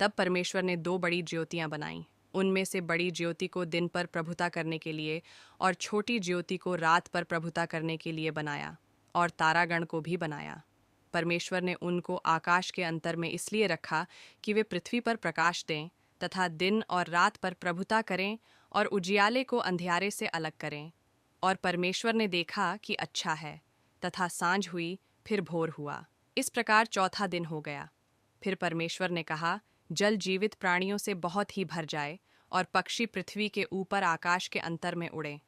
तब परमेश्वर ने दो बड़ी ज्योतियां बनाईं। उनमें से बड़ी ज्योति को दिन पर प्रभुता करने के लिए और छोटी ज्योति को रात पर प्रभुता करने के लिए बनाया, और तारागण को भी बनाया। परमेश्वर ने उनको आकाश के अंतर में इसलिए रखा कि वे पृथ्वी पर प्रकाश दें तथा दिन और रात पर प्रभुता करें और उजियाले को अंधियारे से अलग करें। और परमेश्वर ने देखा कि अच्छा है। तथा सांझ हुई, फिर भोर हुआ। इस प्रकार चौथा दिन हो गया। फिर परमेश्वर ने कहा, जल जीवित प्राणियों से बहुत ही भर जाए और पक्षी पृथ्वी के ऊपर आकाश के अंतर में उड़े।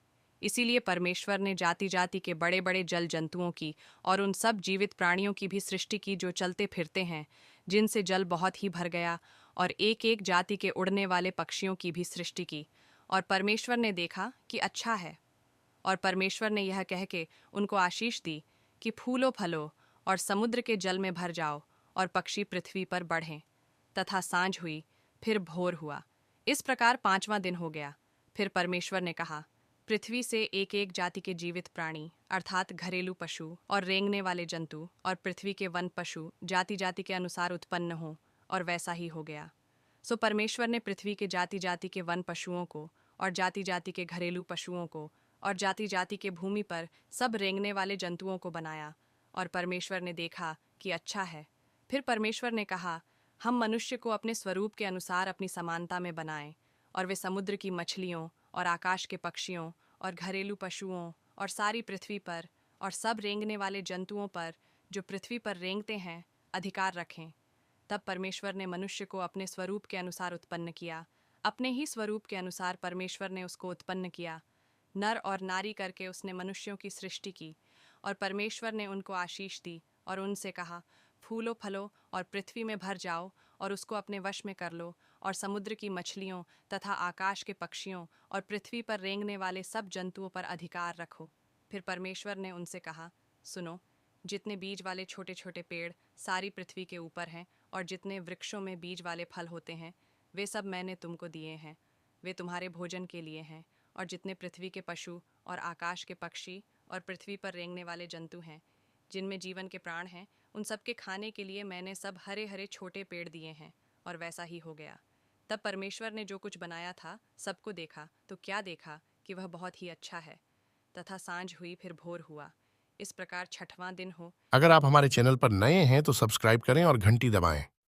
इसीलिए परमेश्वर ने जाति जाति के बड़े बड़े जल जंतुओं की और उन सब जीवित प्राणियों की भी सृष्टि की जो चलते फिरते हैं, जिनसे जल बहुत ही भर गया, और एक एक जाति के उड़ने वाले पक्षियों की भी सृष्टि की। और परमेश्वर ने देखा कि अच्छा है। और परमेश्वर ने यह कह के उनको आशीष दी कि फूलो फलो और समुद्र के जल में भर जाओ और पक्षी पृथ्वी पर बढ़ें। तथा सांझ हुई, फिर भोर हुआ। इस प्रकार पांचवां दिन हो गया। फिर परमेश्वर ने कहा, पृथ्वी से एक एक जाति के जीवित प्राणी अर्थात घरेलू पशु और रेंगने वाले जंतु और पृथ्वी के वन पशु जाति जाति के अनुसार उत्पन्न हों। और वैसा ही हो गया। सो परमेश्वर ने पृथ्वी के जाति जाति के वन पशुओं को और जाति जाति के घरेलू पशुओं को और जाति जाति के भूमि पर सब रेंगने वाले जंतुओं को बनाया। और परमेश्वर ने देखा कि अच्छा है। फिर परमेश्वर ने कहा, हम मनुष्य को अपने स्वरूप के अनुसार अपनी समानता में बनाएं, और वे समुद्र की मछलियों और आकाश के पक्षियों और घरेलू पशुओं और सारी पृथ्वी पर और सब रेंगने वाले जंतुओं पर जो पृथ्वी पर रेंगते हैं अधिकार रखें। तब परमेश्वर ने मनुष्य को अपने स्वरूप के अनुसार उत्पन्न किया। अपने ही स्वरूप के अनुसार परमेश्वर ने उसको उत्पन्न किया। नर और नारी करके उसने मनुष्यों की सृष्टि की। और परमेश्वर ने उनको आशीष दी और उनसे कहा, फूलो फलो और पृथ्वी में भर जाओ और उसको अपने वश में कर लो, और समुद्र की मछलियों तथा आकाश के पक्षियों और पृथ्वी पर रेंगने वाले सब जंतुओं पर अधिकार रखो। फिर परमेश्वर ने उनसे कहा, सुनो, जितने बीज वाले छोटे छोटे पेड़ सारी पृथ्वी के ऊपर हैं और जितने वृक्षों में बीज वाले फल होते हैं, वे सब मैंने तुमको दिए हैं। वे तुम्हारे भोजन के लिए हैं। और जितने पृथ्वी के पशु और आकाश के पक्षी और पृथ्वी पर रेंगने वाले जंतु हैं, जिनमें जीवन के प्राण हैं, उन सब के खाने के लिए मैंने सब हरे हरे छोटे पेड़ दिए हैं। और वैसा ही हो गया। तब परमेश्वर ने जो कुछ बनाया था सबको देखा, तो क्या देखा कि वह बहुत ही अच्छा है। तथा सांझ हुई, फिर भोर हुआ। इस प्रकार छठवां दिन हो। अगर आप हमारे चैनल पर नए हैं तो सब्सक्राइब करें और घंटी दबाएं।